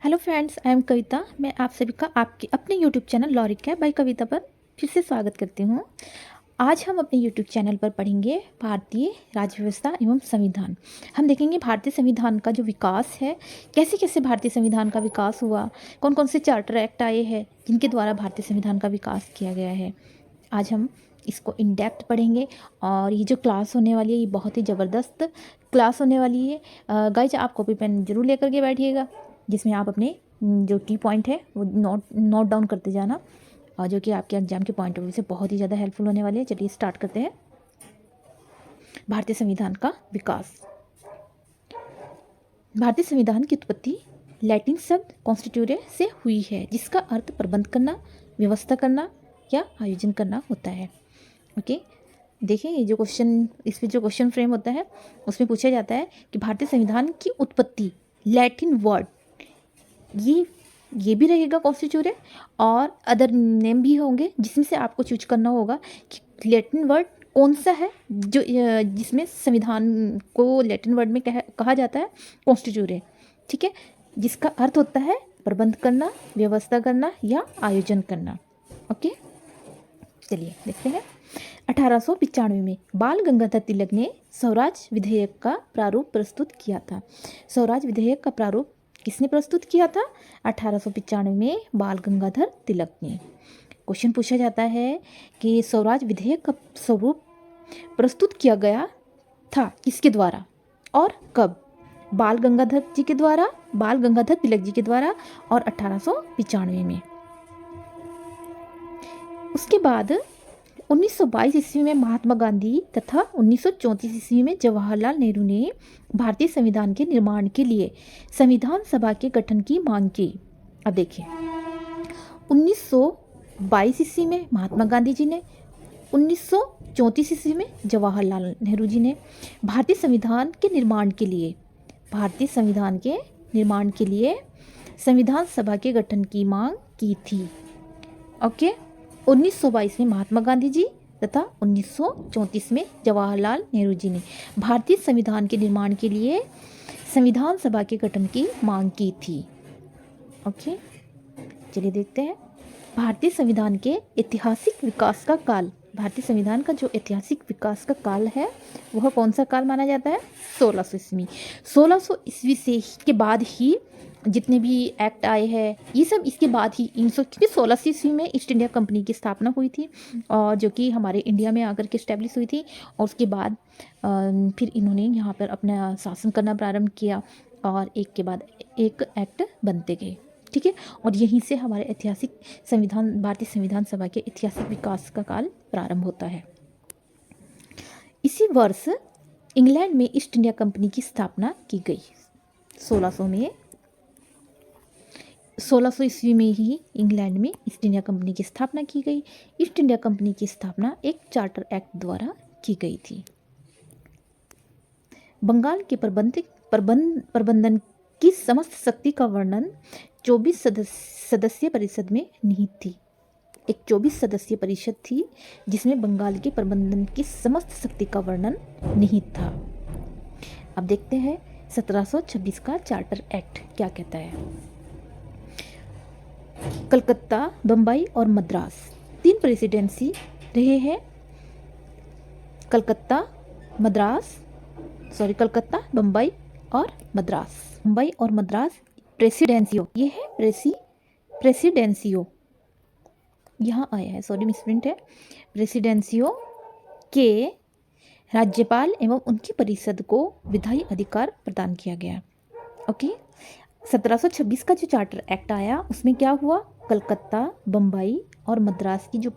Hello friends, I am कविता। मैं आप सभी का आपके अपने यूट्यूब चैनल लॉरिक है बाय कविता पर फिर से स्वागत करती हूँ। आज हम अपने यूट्यूब चैनल पर पढ़ेंगे भारतीय राज्य व्यवस्था एवं संविधान। हम देखेंगे भारतीय संविधान का जो विकास है, कैसे कैसे भारतीय संविधान का विकास हुआ, कौन कौन से चार्टर एक्ट आए हैं जिनके द्वारा भारतीय संविधान का विकास किया गया है। आज हम इसको इन डेप्थ पढ़ेंगे और ये जो क्लास होने वाली है ये बहुत ही ज़बरदस्त क्लास होने वाली है। गाइज, आप कॉपी पेन जरूर लेकर के बैठिएगा जिसमें आप अपने जो की पॉइंट है वो नोट डाउन करते जाना, और जो कि आपके एग्जाम के पॉइंट ऑफ व्यू से बहुत ही ज़्यादा हेल्पफुल होने वाली है। चलिए स्टार्ट करते हैं। भारतीय संविधान का विकास। भारतीय संविधान की उत्पत्ति लैटिन शब्द कॉन्स्टिट्यूरे से हुई है, जिसका अर्थ प्रबंध करना, व्यवस्था करना या आयोजन करना होता है। ओके, देखिए ये जो क्वेश्चन, इस पर जो क्वेश्चन फ्रेम होता है उसमें पूछा जाता है कि भारतीय संविधान की उत्पत्ति, लैटिन वर्ड, ये भी रहेगा कॉन्स्टिट्यूरे, और अदर नेम भी होंगे जिसमें से आपको चूज करना होगा कि लैटिन वर्ड कौन सा है जो जिसमें संविधान को लैटिन वर्ड में कहा जाता है कॉन्स्टिट्यूरे। ठीक है, जिसका अर्थ होता है प्रबंध करना, व्यवस्था करना या आयोजन करना। ओके, चलिए देखते हैं। 1895 में बाल गंगाधर तिलक ने स्वराज विधेयक का प्रारूप प्रस्तुत किया था। स्वराज विधेयक का प्रारूप किसने प्रस्तुत किया था? 1895 में बाल गंगाधर तिलक ने। क्वेश्चन पूछा जाता है कि स्वराज विधेयक का स्वरूप प्रस्तुत किया गया था किसके द्वारा और कब? बाल गंगाधर जी के द्वारा, बाल गंगाधर तिलक जी के द्वारा, और 1895 में। उसके बाद 1922 ईस्वी में महात्मा गांधी तथा 1934 ईस्वी में जवाहरलाल नेहरू ने भारतीय संविधान के निर्माण के लिए संविधान सभा के गठन की मांग की। अब देखिए, 1922 ईस्वी में महात्मा गांधी जी ने, 1934 ईस्वी में जवाहरलाल नेहरू जी ने भारतीय संविधान के निर्माण के लिए, भारतीय संविधान के निर्माण के लिए संविधान सभा के गठन की मांग की थी। ओके, 1922 में महात्मा गांधी जी तथा 1934 में जवाहरलाल नेहरू जी ने भारतीय संविधान के निर्माण के लिए संविधान सभा के गठन की मांग की थी। ओके, चलिए देखते हैं भारतीय संविधान के ऐतिहासिक विकास का काल। भारतीय संविधान का जो ऐतिहासिक विकास का काल है वह कौन सा काल माना जाता है? 1600 ईस्वी। 1600 ईस्वी से के बाद ही जितने भी एक्ट आए हैं ये सब इसके बाद ही, क्योंकि 1600 ईस्वी में ईस्ट इंडिया कंपनी की स्थापना हुई थी और जो कि हमारे इंडिया में आकर के इस्टेब्लिश हुई थी, और उसके बाद फिर इन्होंने यहाँ पर अपना शासन करना प्रारंभ किया और एक के बाद एक एक्ट बनते गए। ठीक है, और यहीं से हमारे ऐतिहासिक संविधान, भारतीय संविधान सभा के ऐतिहासिक विकास का काल प्रारंभ होता है। इसी वर्ष इंग्लैंड में ईस्ट इंडिया कंपनी की स्थापना की गई। 1600 में, 1600 ईस्वी में ही इंग्लैंड में ईस्ट इंडिया कंपनी की स्थापना की गई। ईस्ट इंडिया कंपनी की स्थापना एक चार्टर एक्ट द्वारा की गई थी। बंगाल के प्रबंधन की समस्त शक्ति का वर्णन 24 सदस्यीय परिषद में निहित थी। एक 24 सदस्यीय परिषद थी जिसमें बंगाल के प्रबंधन की समस्त शक्ति का वर्णन निहित था। अब देखते हैं 1726 का चार्टर एक्ट क्या कहता है। कलकत्ता, बम्बई और मद्रास 3 प्रेसिडेंसी रहे हैं। कलकत्ता, बम्बई और मद्रास। बम्बई और मद्रास प्रेसिडेंसियो, ये है प्रेसिडेंसियो, यहाँ आया है, सॉरी मिसप्रिंट है। प्रेसिडेंसियो के राज्यपाल एवं उनकी परिषद को विधायी अधिकार प्रदान किया गया। ओके, 1726 का जो चार्टर एक्ट आया उसमें क्या हुआ? कलकत्ता, बम्बई और मद्रास की जो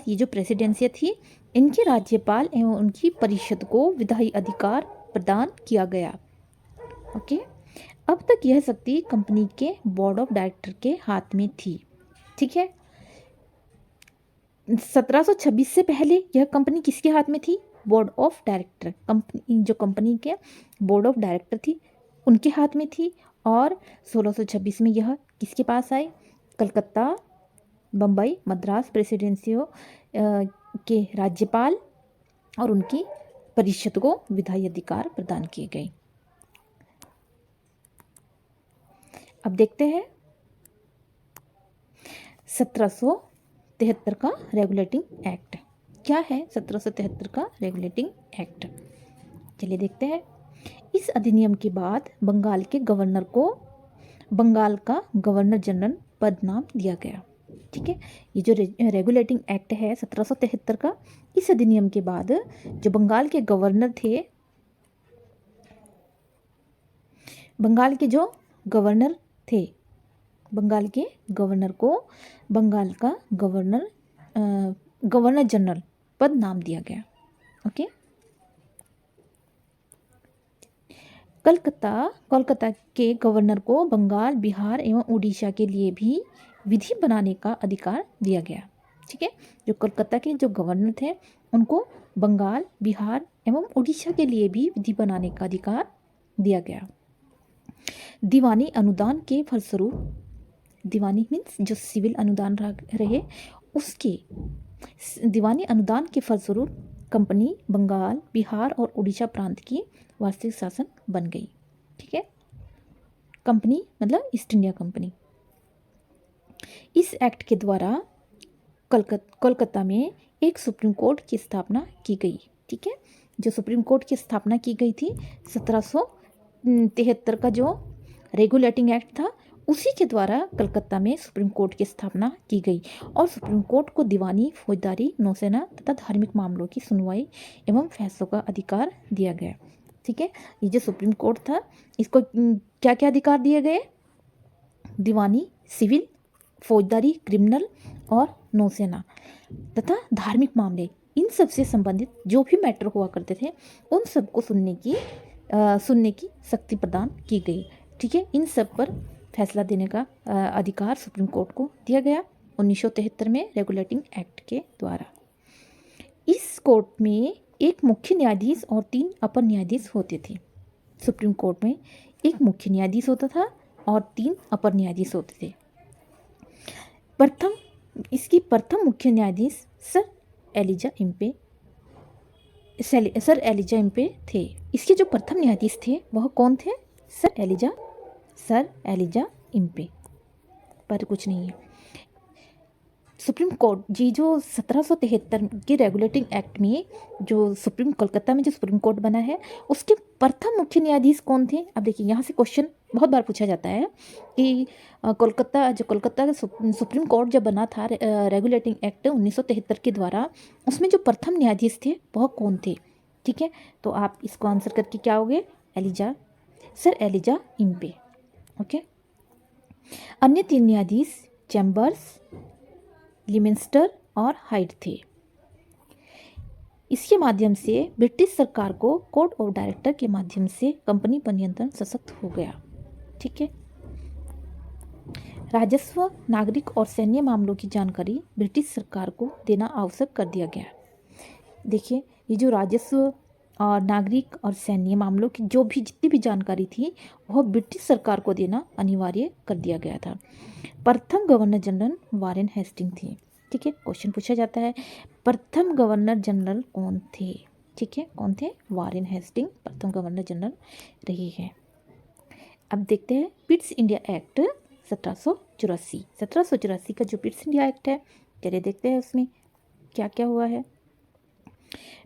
ये जो प्रेसिडेंसी थी, इनके राज्यपाल एवं उनकी परिषद को विधायी अधिकार प्रदान किया गया। ओके, अब तक यह शक्ति कंपनी के बोर्ड ऑफ डायरेक्टर के हाथ में थी। ठीक है, 1726 से पहले यह कंपनी किसके हाथ में थी? बोर्ड ऑफ डायरेक्टर, कंपनी के बोर्ड ऑफ डायरेक्टर थी उनके हाथ में थी। और 1626 में यह किसके पास आए? कलकत्ता, बम्बई, मद्रास प्रेसिडेंसियों के राज्यपाल और उनकी परिषद को विधायी अधिकार प्रदान किए गए। अब देखते हैं 1773 का रेगुलेटिंग एक्ट। क्या है 1773 का रेगुलेटिंग एक्ट? चलिए देखते हैं। इस अधिनियम के बाद बंगाल के गवर्नर को बंगाल का गवर्नर जनरल पद नाम दिया गया। ठीक है, ये जो रेगुलेटिंग एक्ट है 1773 का, इस अधिनियम के बाद जो बंगाल के गवर्नर थे, बंगाल के जो गवर्नर थे, बंगाल के गवर्नर को बंगाल का गवर्नर जनरल पद नाम दिया गया। ओके। कोलकाता के गवर्नर को बंगाल, बिहार एवं उड़ीसा के लिए भी विधि बनाने का अधिकार दिया गया। ठीक है, जो कोलकाता के जो गवर्नर थे उनको बंगाल, बिहार एवं उड़ीसा के लिए भी विधि बनाने का अधिकार दिया गया। दीवानी अनुदान के फलस्वरूप, दीवानी मीन्स जो सिविल अनुदान रहे, उसके दीवानी अनुदान के फलस्वरूप कंपनी बंगाल, बिहार और उड़ीसा प्रांत की वास्तविक शासन बन गई। ठीक है, कंपनी मतलब ईस्ट इंडिया कंपनी। इस एक्ट के द्वारा कोलकाता में एक सुप्रीम कोर्ट की स्थापना की गई। ठीक है, जो सुप्रीम कोर्ट की स्थापना की गई थी 1773 का जो रेगुलेटिंग एक्ट था, उसी के द्वारा कलकत्ता में सुप्रीम कोर्ट की स्थापना की गई और सुप्रीम कोर्ट को दीवानी, फौजदारी, नौसेना तथा धार्मिक मामलों की सुनवाई एवं फैसलों का अधिकार दिया गया। ठीक है, ये जो सुप्रीम कोर्ट था इसको क्या क्या अधिकार दिए गए? दीवानी, सिविल, फौजदारी, क्रिमिनल और नौसेना तथा धार्मिक मामले, इन सब से संबंधित जो भी मैटर हुआ करते थे उन सबको सुनने की शक्ति प्रदान की गई। ठीक है, इन सब पर फैसला देने का अधिकार सुप्रीम कोर्ट को दिया गया 1973 में रेगुलेटिंग एक्ट के द्वारा। इस कोर्ट में एक मुख्य न्यायाधीश और 3 अपर न्यायाधीश होते थे। सुप्रीम कोर्ट में एक मुख्य न्यायाधीश होता था और 3 अपर न्यायाधीश होते थे। इसकी प्रथम मुख्य न्यायाधीश सर एलिजा इम्पे थे। इसके जो प्रथम न्यायाधीश थे वह कौन थे? सर एलिजा इम्पे, पर कुछ नहीं है। सुप्रीम कोर्ट जी जो 1773 के रेगुलेटिंग एक्ट में जो कोलकाता में जो सुप्रीम कोर्ट बना है, उसके प्रथम मुख्य न्यायाधीश कौन थे? अब देखिए, यहाँ से क्वेश्चन बहुत बार पूछा जाता है कि कोलकाता का सुप्रीम कोर्ट जब बना था रेगुलेटिंग एक्ट 1973 के द्वारा, उसमें जो प्रथम न्यायाधीश थे वह कौन थे? ठीक है, तो आप इसको आंसर करके क्या होगे? Sir Elijah Impey. ओके। अन्य 3 न्यायाधीश चैम्बर्स, लिमेंस्टर और हाइड थे। इसके माध्यम से ब्रिटिश सरकार को कोर्ट ऑफ डायरेक्टर के माध्यम से कंपनी पर नियंत्रण सशक्त हो गया। ठीक है, राजस्व, नागरिक और सैन्य मामलों की जानकारी ब्रिटिश सरकार को देना आवश्यक कर दिया गया। देखिए, ये जो राजस्व और नागरिक और सैन्य मामलों की जो भी जितनी भी जानकारी थी वह ब्रिटिश सरकार को देना अनिवार्य कर दिया गया था। प्रथम गवर्नर जनरल वारेन हेस्टिंग थे। ठीक है, क्वेश्चन पूछा जाता है प्रथम गवर्नर जनरल कौन थे? ठीक है, कौन थे? वारेन हेस्टिंग प्रथम गवर्नर जनरल रही है। अब देखते हैं पिट्स इंडिया एक्ट 1784 का जो पिट्स इंडिया एक्ट है, चलिए देखते हैं उसमें क्या क्या हुआ है।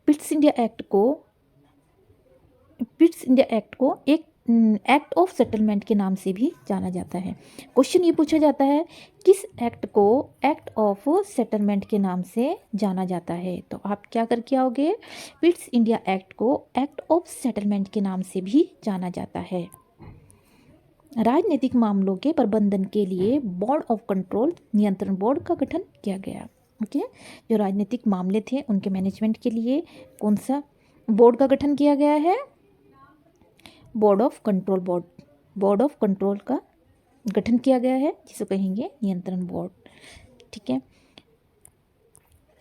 पिट्स इंडिया एक्ट को एक एक्ट ऑफ सेटलमेंट के नाम से भी जाना जाता है। क्वेश्चन ये पूछा जाता है किस एक्ट को एक्ट ऑफ सेटलमेंट के नाम से जाना जाता है, तो आप क्या करके आओगे? पिट्स इंडिया एक्ट को एक्ट ऑफ सेटलमेंट के नाम से भी जाना जाता है। राजनीतिक मामलों के प्रबंधन के लिए बोर्ड ऑफ कंट्रोल, नियंत्रण बोर्ड का गठन किया गया। ओके, जो राजनीतिक मामले थे उनके मैनेजमेंट के लिए कौन सा बोर्ड का गठन किया गया है? बोर्ड ऑफ कंट्रोल का गठन किया गया है, जिसे कहेंगे नियंत्रण बोर्ड। ठीक है,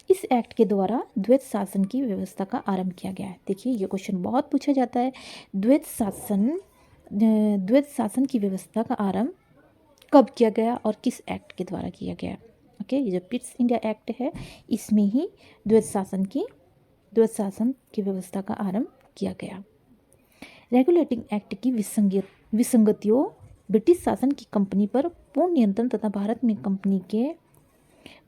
इस एक्ट के द्वारा द्वैत शासन की व्यवस्था का आरंभ किया गया है। देखिए, ये क्वेश्चन बहुत पूछा जाता है, द्वैत शासन की व्यवस्था का आरंभ कब किया गया और किस एक्ट के द्वारा किया गया? ओके, ये जो पिट्स इंडिया एक्ट है इसमें ही द्वैत शासन की व्यवस्था का आरंभ किया गया। रेगुलेटिंग एक्ट की विसंगतियों ब्रिटिश शासन की कंपनी पर पूर्ण नियंत्रण तथा भारत में कंपनी के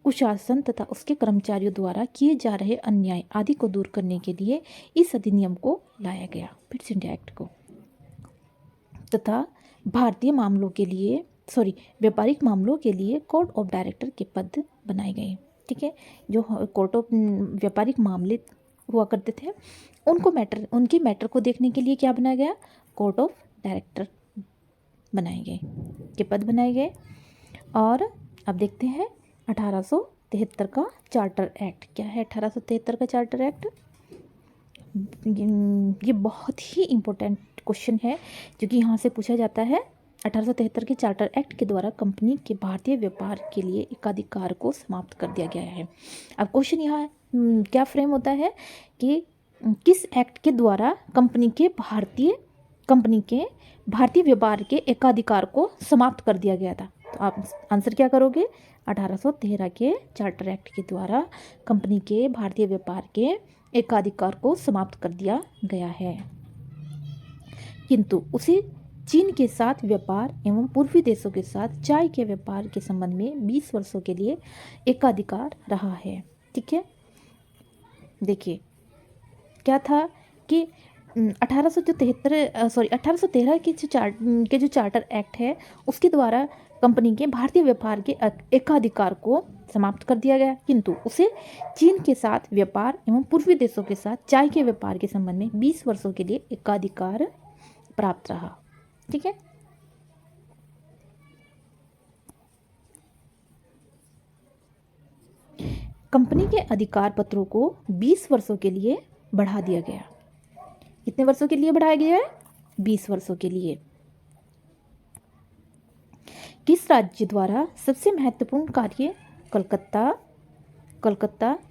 कुशासन तथा उसके कर्मचारियों द्वारा किए जा रहे अन्याय आदि को दूर करने के लिए इस अधिनियम को लाया गया, ब्रिटिश इंडिया एक्ट को, तथा भारतीय मामलों के लिए व्यापारिक मामलों के लिए कोर्ट ऑफ डायरेक्टर के पद बनाए गए। ठीक है, जो कोर्ट ऑफ व्यापारिक मामले हुआ करते थे उनके मैटर को देखने के लिए क्या बनाया गया, कोर्ट ऑफ डायरेक्टर बनाए गए, के पद बनाए गए। और अब देखते हैं 1873 का चार्टर एक्ट। क्या है 1873 का चार्टर एक्ट? ये बहुत ही इम्पोर्टेंट क्वेश्चन है जो कि यहाँ से पूछा जाता है। 1873 के चार्टर एक्ट के द्वारा कंपनी के भारतीय व्यापार के लिए एकाधिकार को समाप्त कर दिया गया है। अब क्वेश्चन यहाँ क्या फ्रेम होता है कि किस एक्ट के द्वारा कंपनी के भारतीय व्यापार के एकाधिकार को समाप्त कर दिया गया था? तो आप आंसर क्या करोगे? 1813 के चार्टर एक्ट के द्वारा कंपनी के भारतीय व्यापार के एकाधिकार को समाप्त कर दिया गया है, किंतु उसे चीन के साथ व्यापार एवं पूर्वी देशों के साथ चाय के व्यापार के संबंध में 20 वर्षों के लिए एकाधिकार रहा है। ठीक है, देखिए क्या था कि 1813 के जो चार्टर एक्ट है उसके द्वारा कंपनी के भारतीय व्यापार के एकाधिकार को समाप्त कर दिया गया, किंतु उसे चीन के साथ व्यापार एवं पूर्वी देशों के साथ चाय के व्यापार के संबंध में 20 वर्षों के लिए एकाधिकार प्राप्त रहा। ठीक है, कंपनी के अधिकार पत्रों को 20 वर्षों के लिए बढ़ा दिया गया। कितने वर्षों के लिए बढ़ाया गया है? 20 वर्षों के लिए। किस राज्य द्वारा सबसे महत्वपूर्ण कार्य कलकत्ता,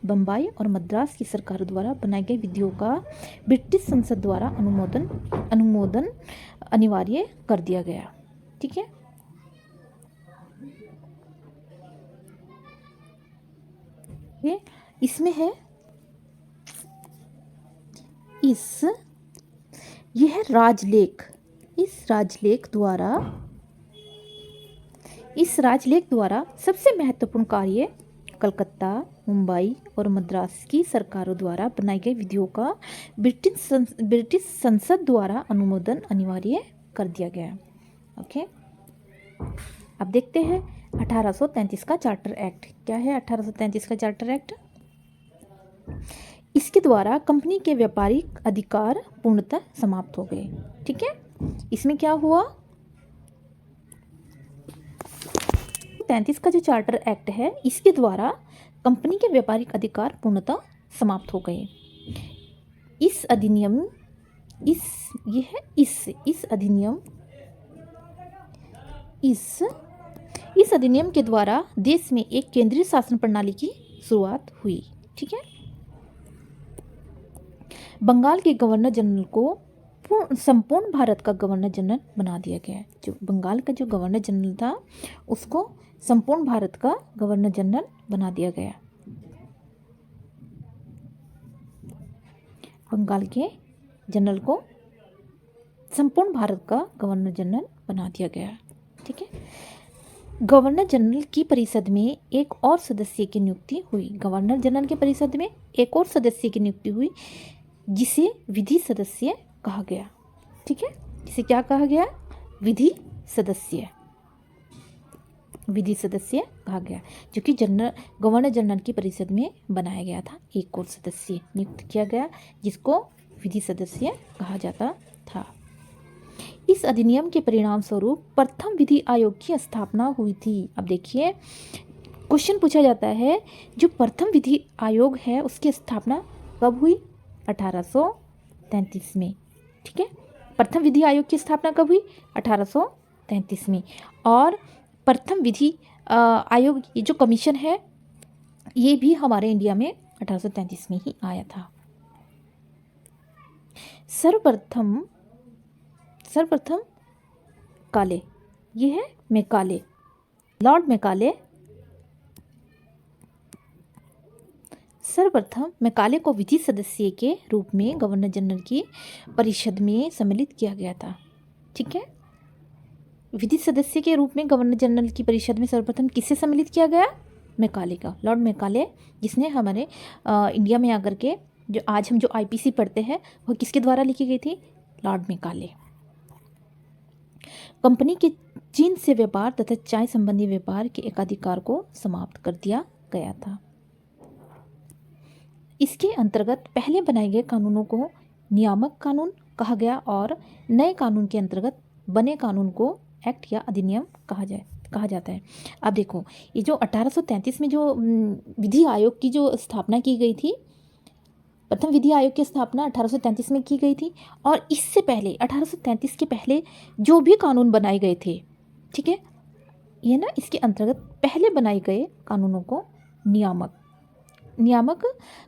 बम्बई और मद्रास की सरकारों द्वारा बनाई गई विधियों का ब्रिटिश संसद द्वारा अनुमोदन अनिवार्य कर दिया गया। ठीक है, ये इसमें है यह है राजलेख। इस राजलेख द्वारा सबसे महत्वपूर्ण कार्य कलकत्ता, मुंबई और मद्रास की सरकारों द्वारा बनाई गई विधियों का ब्रिटिश संसद द्वारा अनुमोदन अनिवार्य कर दिया गया। ओके, अब देखते हैं 1833 का चार्टर एक्ट। क्या है 1833 का चार्टर एक्ट? इसके द्वारा कंपनी के व्यापारिक अधिकार पूर्णतः समाप्त हो गए। ठीक है, इसमें क्या हुआ? 33 का जो चार्टर एक्ट है इसके द्वारा कंपनी के व्यापारिक अधिकार पूर्णतः समाप्त हो गए। इस अधिनियम के द्वारा देश में एक केंद्रीय शासन प्रणाली की शुरुआत हुई। ठीक है, बंगाल के गवर्नर जनरल को संपूर्ण भारत का गवर्नर जनरल बना दिया गया। जो बंगाल का जो गवर्नर जनरल था उसको संपूर्ण भारत का गवर्नर जनरल बना दिया गया। बंगाल के जनरल को संपूर्ण भारत का गवर्नर जनरल बना दिया गया। ठीक है, गवर्नर जनरल की परिषद में एक और सदस्य की नियुक्ति हुई। गवर्नर जनरल की परिषद में एक और सदस्य की नियुक्ति हुई जिसे विधि सदस्य कहा गया। ठीक है, जिसे क्या कहा गया? विधि सदस्य कहा गया, जो कि गवर्नर जनरल की परिषद में बनाया गया था। एक और सदस्य नियुक्त किया गया जिसको विधि सदस्य कहा जाता था। इस अधिनियम के परिणाम स्वरूप प्रथम विधि आयोग की स्थापना हुई थी। अब देखिए क्वेश्चन पूछा जाता है जो प्रथम विधि आयोग है उसकी स्थापना कब हुई? 1833 में। ठीक है, प्रथम विधि आयोग की स्थापना कब हुई? 1833 में। और प्रथम विधि आयोग ये जो कमीशन है ये भी हमारे इंडिया में 1833 में ही आया था। सर्वप्रथम काले, ये है मैकाले, लॉर्ड मैकाले। सर्वप्रथम मैकाले को विधि सदस्य के रूप में गवर्नर जनरल की परिषद में सम्मिलित किया गया था। ठीक है, विधि सदस्य के रूप में गवर्नर जनरल की परिषद में सर्वप्रथम किसे सम्मिलित किया गया? मैकाले का, लॉर्ड मैकाले, जिसने हमारे इंडिया में आकर के जो आज हम जो आईपीसी पढ़ते हैं वो किसके द्वारा लिखी गई थी? Lord Macaulay. कंपनी के चीन से व्यापार तथा चाय संबंधी व्यापार के एकाधिकार को समाप्त कर दिया गया था। इसके अंतर्गत पहले बनाए गए कानूनों को नियामक कानून कहा गया और नए कानून के अंतर्गत बने कानून को एक्ट या अधिनियम कहा जाता है। अब देखो, ये जो 1833 में जो विधि आयोग की जो स्थापना की गई थी, प्रथम विधि आयोग की स्थापना 1833 में की गई थी, और इससे पहले 1833 के पहले जो भी कानून बनाए गए थे, ठीक है, ये ना इसके अंतर्गत पहले बनाए गए कानूनों को नियामक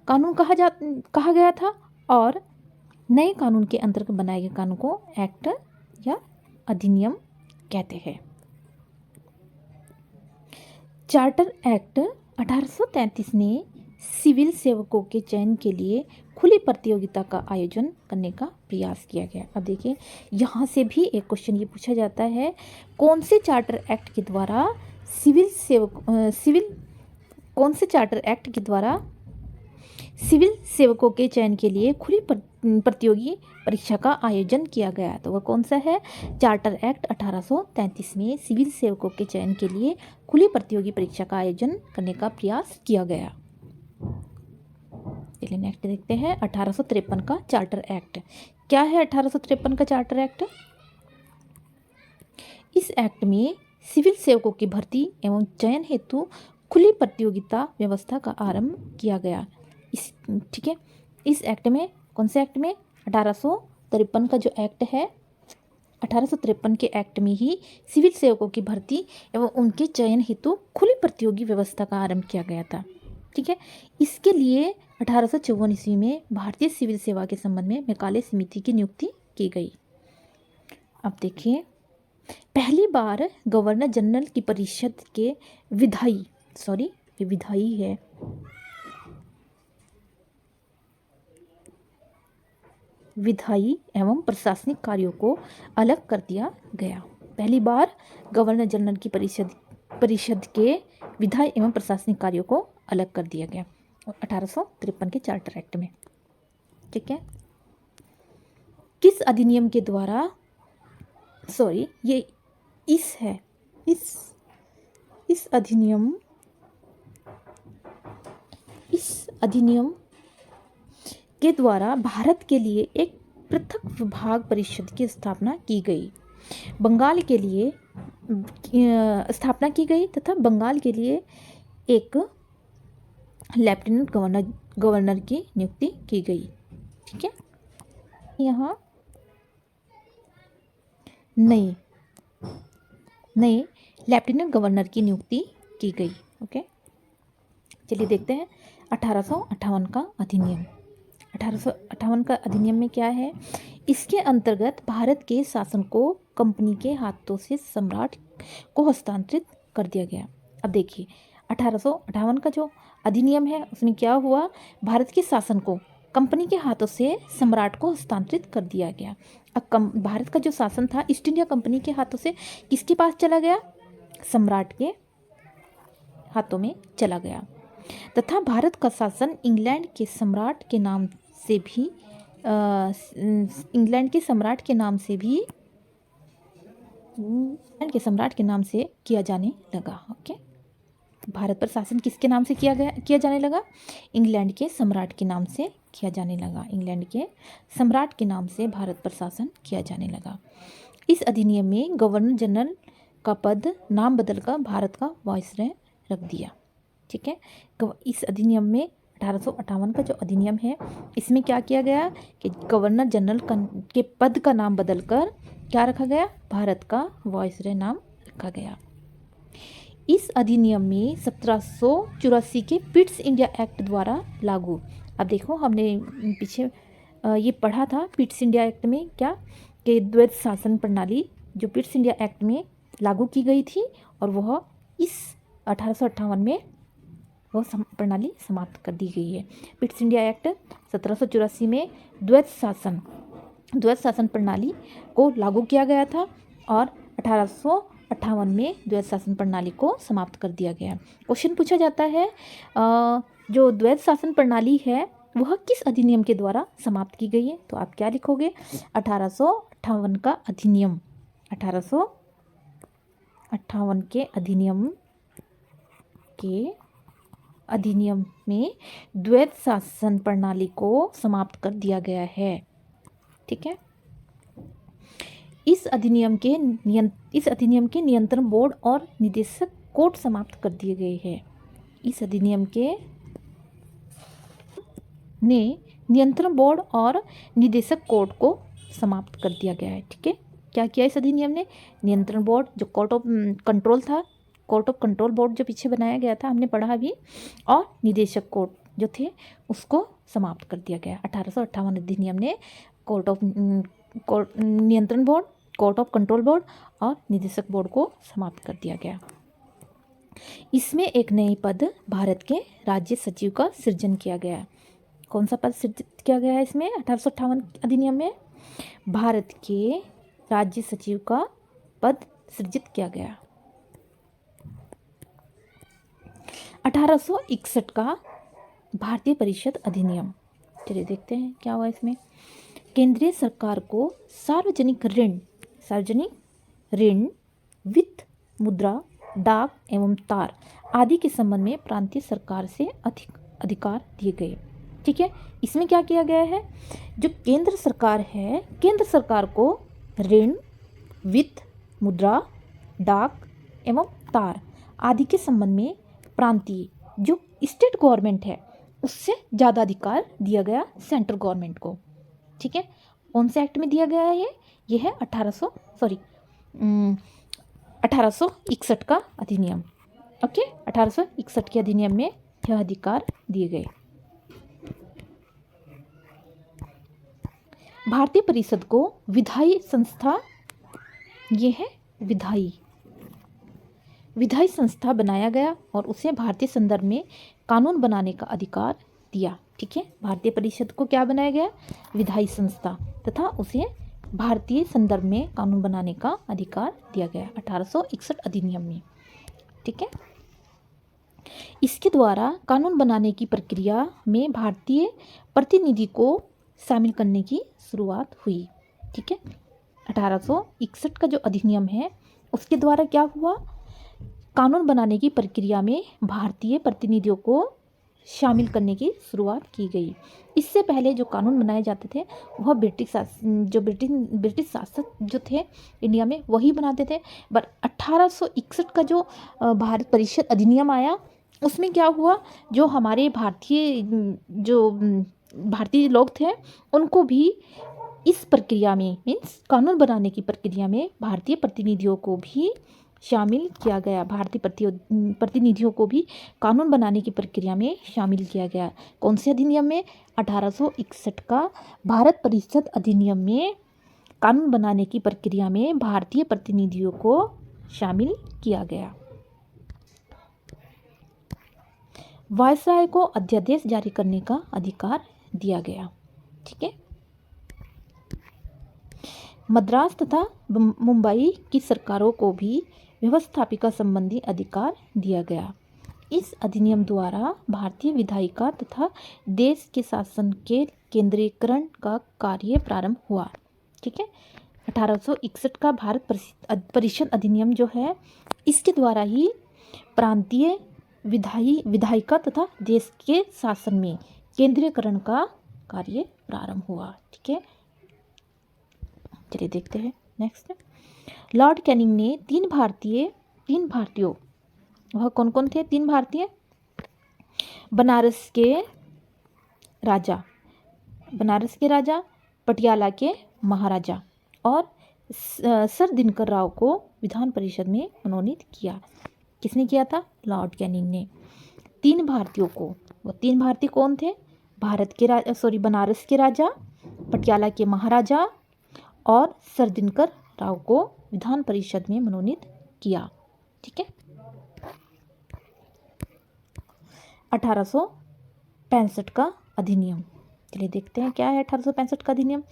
कानून कहा गया था, और नए कानून के अंतर्गत बनाए गए कानून को एक्ट या अधिनियम कहते हैं। चार्टर एक्ट 1833 ने सिविल सेवकों के चयन के लिए खुली प्रतियोगिता का आयोजन करने का प्रयास किया गया। अब देखिए, यहाँ से भी एक क्वेश्चन ये पूछा जाता है, कौन से चार्टर एक्ट के द्वारा कौन से चार्टर एक्ट के द्वारा सिविल सेवकों के चयन के लिए खुली प्रतियोगी परीक्षा का आयोजन किया गया? तो वह कौन सा है? चार्टर एक्ट 1833 में सिविल सेवकों के चयन के लिए खुली प्रतियोगी परीक्षा का आयोजन करने का प्रयास किया गया। चलिए नेक्स्ट देखते हैं, 1853 का चार्टर एक्ट। क्या है 1853 का चार्टर एक्ट? इस एक्ट में सिविल सेवकों की भर्ती एवं चयन हेतु खुली प्रतियोगिता व्यवस्था का आरंभ किया गया। ठीक है, इस एक्ट में, कौन से एक्ट में? 1853 का जो एक्ट है, 1853 के एक्ट में ही सिविल सेवकों की भर्ती एवं उनके चयन हेतु खुली प्रतियोगी व्यवस्था का आरंभ किया गया था। ठीक है, इसके लिए 1854 ईस्वी में भारतीय सिविल सेवा के संबंध में मैकाले समिति की नियुक्ति की गई। अब देखिए, पहली बार गवर्नर जनरल की परिषद के विधायी एवं प्रशासनिक कार्यों को अलग कर दिया गया। पहली बार गवर्नर जनरल की परिषद के विधायी एवं प्रशासनिक कार्यों को अलग कर दिया गया 1853 के चार्टर एक्ट में। ठीक है, किस अधिनियम के द्वारा, ये इस अधिनियम के द्वारा भारत के लिए एक पृथक विभाग परिषद की स्थापना की गई। बंगाल के लिए स्थापना की गई तथा बंगाल के लिए एक लेफ्टिनेंट गवर्नर की नियुक्ति की गई। ठीक है, यहाँ नए लेफ्टिनेंट गवर्नर की नियुक्ति की गई। ओके, चलिए देखते हैं 1858 का अधिनियम। 1858 का अधिनियम में क्या है? इसके अंतर्गत भारत के शासन को कंपनी के हाथों से सम्राट को हस्तांतरित कर दिया गया। अब देखिए, 1858 का जो अधिनियम है उसमें क्या हुआ? भारत के शासन को कंपनी के हाथों से सम्राट को हस्तांतरित कर दिया गया। अब भारत का जो शासन था ईस्ट इंडिया कंपनी के हाथों से किसके पास चला गया? सम्राट के हाथों में चला गया, तथा भारत का शासन इंग्लैंड के सम्राट के नाम से किया जाने लगा। ओके, भारत पर शासन किसके नाम से किया जाने लगा? इंग्लैंड के सम्राट के नाम से किया जाने लगा। इंग्लैंड के सम्राट के नाम से भारत पर शासन किया जाने लगा। इस अधिनियम में गवर्नर जनरल का पद नाम बदलकर भारत का वायसराय रख दिया। ठीक है, इस अधिनियम में 1858 का जो अधिनियम है इसमें क्या किया गया कि गवर्नर जनरल के पद का नाम बदलकर क्या रखा गया? भारत का वायसराय नाम रखा गया। इस अधिनियम में 1784 के पिट्स इंडिया एक्ट द्वारा लागू। अब देखो, हमने पीछे ये पढ़ा था पिट्स इंडिया एक्ट में क्या कि द्वैत शासन प्रणाली जो पिट्स इंडिया एक्ट में लागू की गई थी और वह इस 1858 में वह प्रणाली समाप्त कर दी गई है। पिट्स इंडिया एक्ट 1784 में द्वैत शासन प्रणाली को लागू किया गया था और 1858 में द्वैध शासन प्रणाली को समाप्त कर दिया गया। क्वेश्चन पूछा जाता है जो द्वैध शासन प्रणाली है वह किस अधिनियम के द्वारा समाप्त की गई है? तो आप क्या लिखोगे? 1858 का अधिनियम, 1858 के अधिनियम में द्वैध शासन प्रणाली को समाप्त कर दिया गया है। ठीक है। इस अधिनियम के नियंत्रण बोर्ड और निदेशक कोड समाप्त कर दिए गए हैं। इस अधिनियम के नियंत्रण बोर्ड और निदेशक कोड को समाप्त कर दिया गया है। ठीक है। क्या किया इस अधिनियम ने? नियंत्रण बोर्ड जो कोर्ट ऑफ कंट्रोल था, कोर्ट ऑफ कंट्रोल बोर्ड जो पीछे बनाया गया था, हमने पढ़ा अभी, और निदेशक कोड जो थे उसको समाप्त कर दिया गया। 1858 अधिनियम ने नियंत्रण board, court of control board और निदेशक बोर्ड को समाप्त कर दिया गया। इसमें एक नई पद भारत के राज्य सचिव का सृजन किया गया। कौन सा पद सृजित किया गया है इसमें? 1858 अधिनियम में भारत के राज्य सचिव का पद सृजित किया गया। 1861 का भारतीय परिषद अधिनियम, चलिए देखते हैं क्या हुआ इसमें। केंद्रीय सरकार को सार्वजनिक ऋण, वित्त, मुद्रा, डाक एवं तार आदि के संबंध में प्रांतीय सरकार से अधिक अधिकार दिए गए। ठीक है। इसमें क्या किया गया है? जो केंद्र सरकार है, केंद्र सरकार को ऋण, वित्त, मुद्रा, डाक एवं तार आदि के संबंध में प्रांतीय जो स्टेट गवर्नमेंट है उससे ज़्यादा अधिकार दिया गया सेंट्रल गवर्नमेंट को। ठीक है। कौन से एक्ट में दिया गया है ये है 1861 का अधिनियम। ओके, 1861 के अधिनियम में यह अधिकार दिए गए। भारतीय परिषद को विधायी संस्था, ये है विधायी संस्था बनाया गया और उसे भारतीय संदर्भ में कानून बनाने का अधिकार दिया। ठीक है। भारतीय परिषद को क्या बनाया गया? विधायी संस्था, तथा उसे भारतीय संदर्भ में कानून बनाने का अधिकार दिया गया 1861 अधिनियम में। ठीक है। इसके द्वारा कानून बनाने की प्रक्रिया में भारतीय प्रतिनिधि को शामिल करने की शुरुआत हुई। ठीक है। 1861 का जो अधिनियम है उसके द्वारा क्या हुआ? कानून बनाने की प्रक्रिया में भारतीय प्रतिनिधियों को शामिल करने की शुरुआत की गई। इससे पहले जो कानून बनाए जाते थे वह ब्रिटिश शासक जो थे इंडिया में वही बनाते थे। बट 1861 का जो भारत परिषद अधिनियम आया उसमें क्या हुआ? जो हमारे भारतीय लोग थे उनको भी इस प्रक्रिया में, मीन्स कानून बनाने की प्रक्रिया में भारतीय प्रतिनिधियों को भी शामिल किया गया। भारतीय प्रतिनिधियों को भी कानून बनाने की प्रक्रिया में शामिल किया गया। कौन से अधिनियम में? 1861 का भारत परिषद अधिनियम में कानून बनाने की प्रक्रिया में भारतीय प्रतिनिधियों को शामिल किया गया। वायसराय को अध्यादेश जारी करने का अधिकार दिया गया। ठीक है। मद्रास तथा मुंबई की सरकारों को भी व्यवस्थापिका संबंधी अधिकार दिया गया। इस अधिनियम द्वारा भारतीय विधायिका तथा देश के शासन के केंद्रीकरण का कार्य प्रारंभ हुआ। ठीक है। 1861 का भारत परिषद अधिनियम जो है इसके द्वारा ही प्रांतीय विधायिका तथा देश के शासन में केंद्रीकरण का कार्य प्रारंभ हुआ। ठीक है। चलिए देखते हैं नेक्स्ट। लॉर्ड कैनिंग ने तीन भारतीयों, वह कौन कौन थे? 3 भारतीय, बनारस के राजा, पटियाला के महाराजा और सर दिनकर राव को विधान परिषद में मनोनीत किया। किसने किया था? लॉर्ड कैनिंग ने 3 भारतीयों को। वो 3 भारतीय कौन थे? बनारस के राजा, पटियाला के महाराजा और सर दिनकर राव को विधान परिषद में मनोनीत किया। ठीक है। 1865 का अधिनियम, चलिए देखते हैं क्या है 1865 का अधिनियम।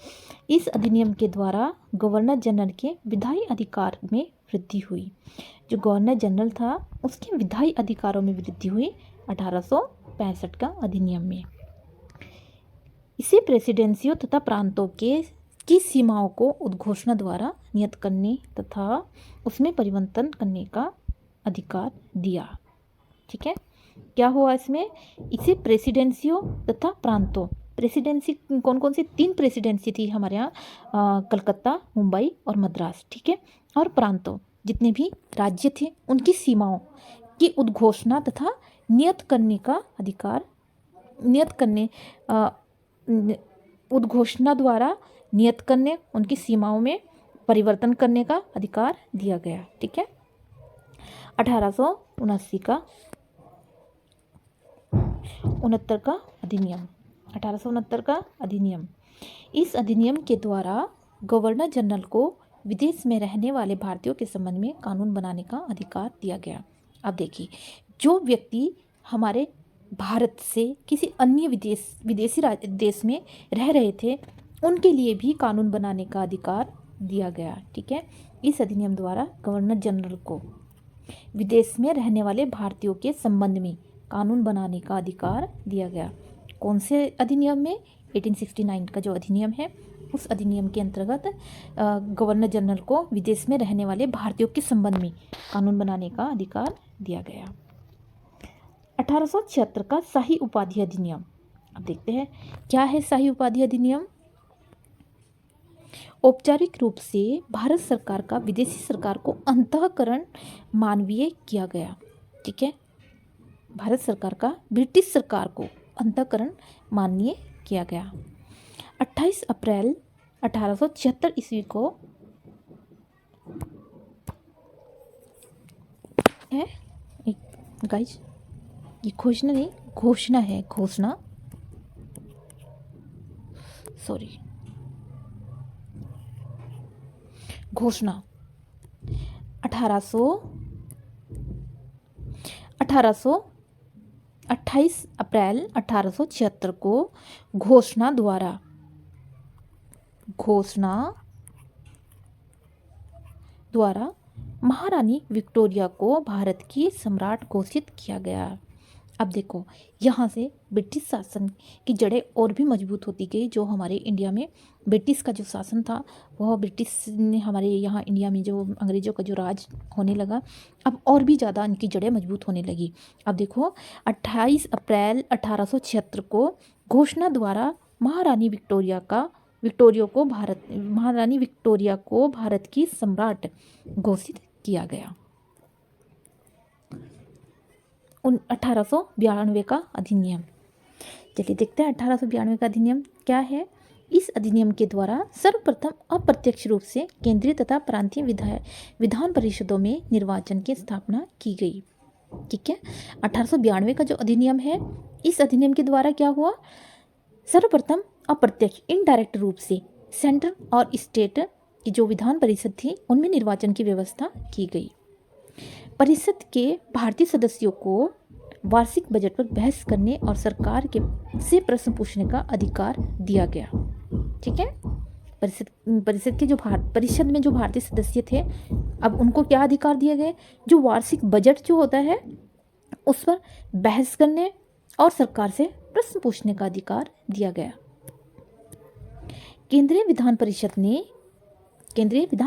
इस अधिनियम के द्वारा गवर्नर जनरल के विधायी अधिकार में वृद्धि हुई। जो गवर्नर जनरल था उसके विधायी अधिकारों में वृद्धि हुई 1865 का अधिनियम में। इसे प्रेसिडेंसियों तथा प्रांतों की सीमाओं को उद्घोषणा द्वारा नियत करने तथा उसमें परिवर्तन करने का अधिकार दिया। ठीक है, क्या हुआ इसमें? इसे प्रेसिडेंसियों तथा प्रांतों, प्रेसिडेंसी कौन कौन सी? 3 प्रेसिडेंसी थी हमारे यहाँ, कलकत्ता, मुंबई और मद्रास। ठीक है, और प्रांतों जितने भी राज्य थे उनकी सीमाओं की उद्घोषणा तथा नियत करने का अधिकार, नियत करने उद्घोषणा द्वारा नियत करने, उनकी सीमाओं में परिवर्तन करने का अधिकार दिया गया। ठीक है, 1869 का 69 का अधिनियम, 1869 का अधिनियम। इस अधिनियम के द्वारा गवर्नर जनरल को विदेश में रहने वाले भारतीयों के संबंध में कानून बनाने का अधिकार दिया गया। अब देखिए, जो व्यक्ति हमारे भारत से किसी अन्य विदेशी देश में रह रहे थे उनके लिए भी कानून बनाने का अधिकार दिया गया। ठीक है, इस अधिनियम द्वारा गवर्नर जनरल को विदेश में रहने वाले भारतीयों के संबंध में कानून बनाने का अधिकार दिया गया। कौन से अधिनियम में? 1869 का जो अधिनियम है उस अधिनियम के अंतर्गत गवर्नर जनरल को विदेश में रहने वाले भारतीयों के संबंध में कानून बनाने का अधिकार दिया गया। 1876 का शाही उपाधि अधिनियम। अब देखते हैं क्या है शाही उपाधि अधिनियम। औपचारिक रूप से भारत सरकार का विदेशी सरकार को अंतःकरण मानवीय किया गया। ठीक है, भारत सरकार का ब्रिटिश सरकार को अंतःकरण माननीय किया गया। 28 अप्रैल 1876 ईस्वी को है गाइज, ये घोषणा नहीं, घोषणा है, घोषणा, सॉरी, घोषणा 28 अप्रैल 1876 को घोषणा द्वारा महारानी विक्टोरिया को भारत की सम्राट घोषित किया गया। अब देखो, यहाँ से ब्रिटिश शासन की जड़ें और भी मजबूत होती गई। जो हमारे इंडिया में ब्रिटिश का जो शासन था वह ब्रिटिश ने हमारे यहाँ इंडिया में जो अंग्रेज़ों का जो राज होने लगा, अब और भी ज़्यादा इनकी जड़ें मजबूत होने लगी। अब देखो, 28 अप्रैल 1876 को घोषणा द्वारा महारानी विक्टोरिया को भारत की सम्राट घोषित किया गया। 1892 का अधिनियम। चलिए देखते हैं 1892 का अधिनियम क्या है। इस अधिनियम के द्वारा सर्वप्रथम अप्रत्यक्ष रूप से केंद्रीय तथा प्रांतीय विधान परिषदों में निर्वाचन की स्थापना की गई। ठीक है, 1892 का जो अधिनियम है, इस अधिनियम के द्वारा क्या हुआ? सर्वप्रथम अप्रत्यक्ष इनडायरेक्ट रूप से सेंट्रल और स्टेट की जो विधान परिषद थी उनमें निर्वाचन की व्यवस्था की गई। परिषद के भारतीय सदस्यों को वार्षिक बजट पर बहस करने और सरकार से प्रश्न पूछने का अधिकार दिया गया। ठीक है, परिषद के जो परिषद में जो भारतीय सदस्य थे, अब उनको क्या अधिकार दिए गए? जो वार्षिक बजट जो होता है उस पर बहस करने और सरकार से प्रश्न पूछने का अधिकार दिया गया। केंद्रीय विधान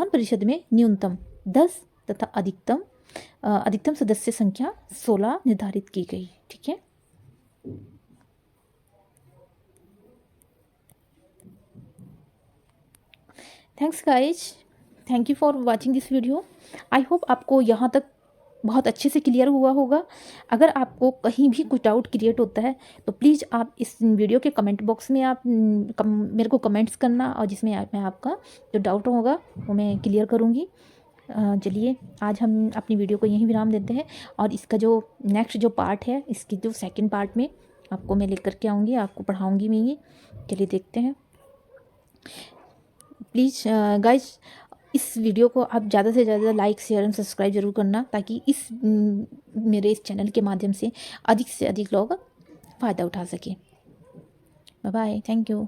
परिषद में न्यूनतम 10 तथा अधिकतम सदस्य संख्या 16 निर्धारित की गई। ठीक है, thanks guys, thank you for watching this video. I hope आपको यहाँ तक बहुत अच्छे से क्लियर हुआ होगा। अगर आपको कहीं भी कुछ डाउट क्रिएट होता है तो प्लीज़ आप इस वीडियो के कमेंट बॉक्स में आप मेरे को कमेंट्स करना, और जिसमें मैं आपका जो डाउट होगा वो मैं क्लियर करूँगी। चलिए आज हम अपनी वीडियो को यहीं विराम देते हैं, और इसका जो नेक्स्ट जो पार्ट है, इसकी जो सेकंड पार्ट में आपको मैं लेकर के आऊँगी, आपको पढ़ाऊँगी मैं ये। चलिए देखते हैं। प्लीज़ गाइज, इस वीडियो को आप ज़्यादा से ज़्यादा लाइक, शेयर एंड सब्सक्राइब जरूर करना, ताकि मेरे इस चैनल के माध्यम से अधिक लोग फ़ायदा उठा सकें। Bye bye, thank you.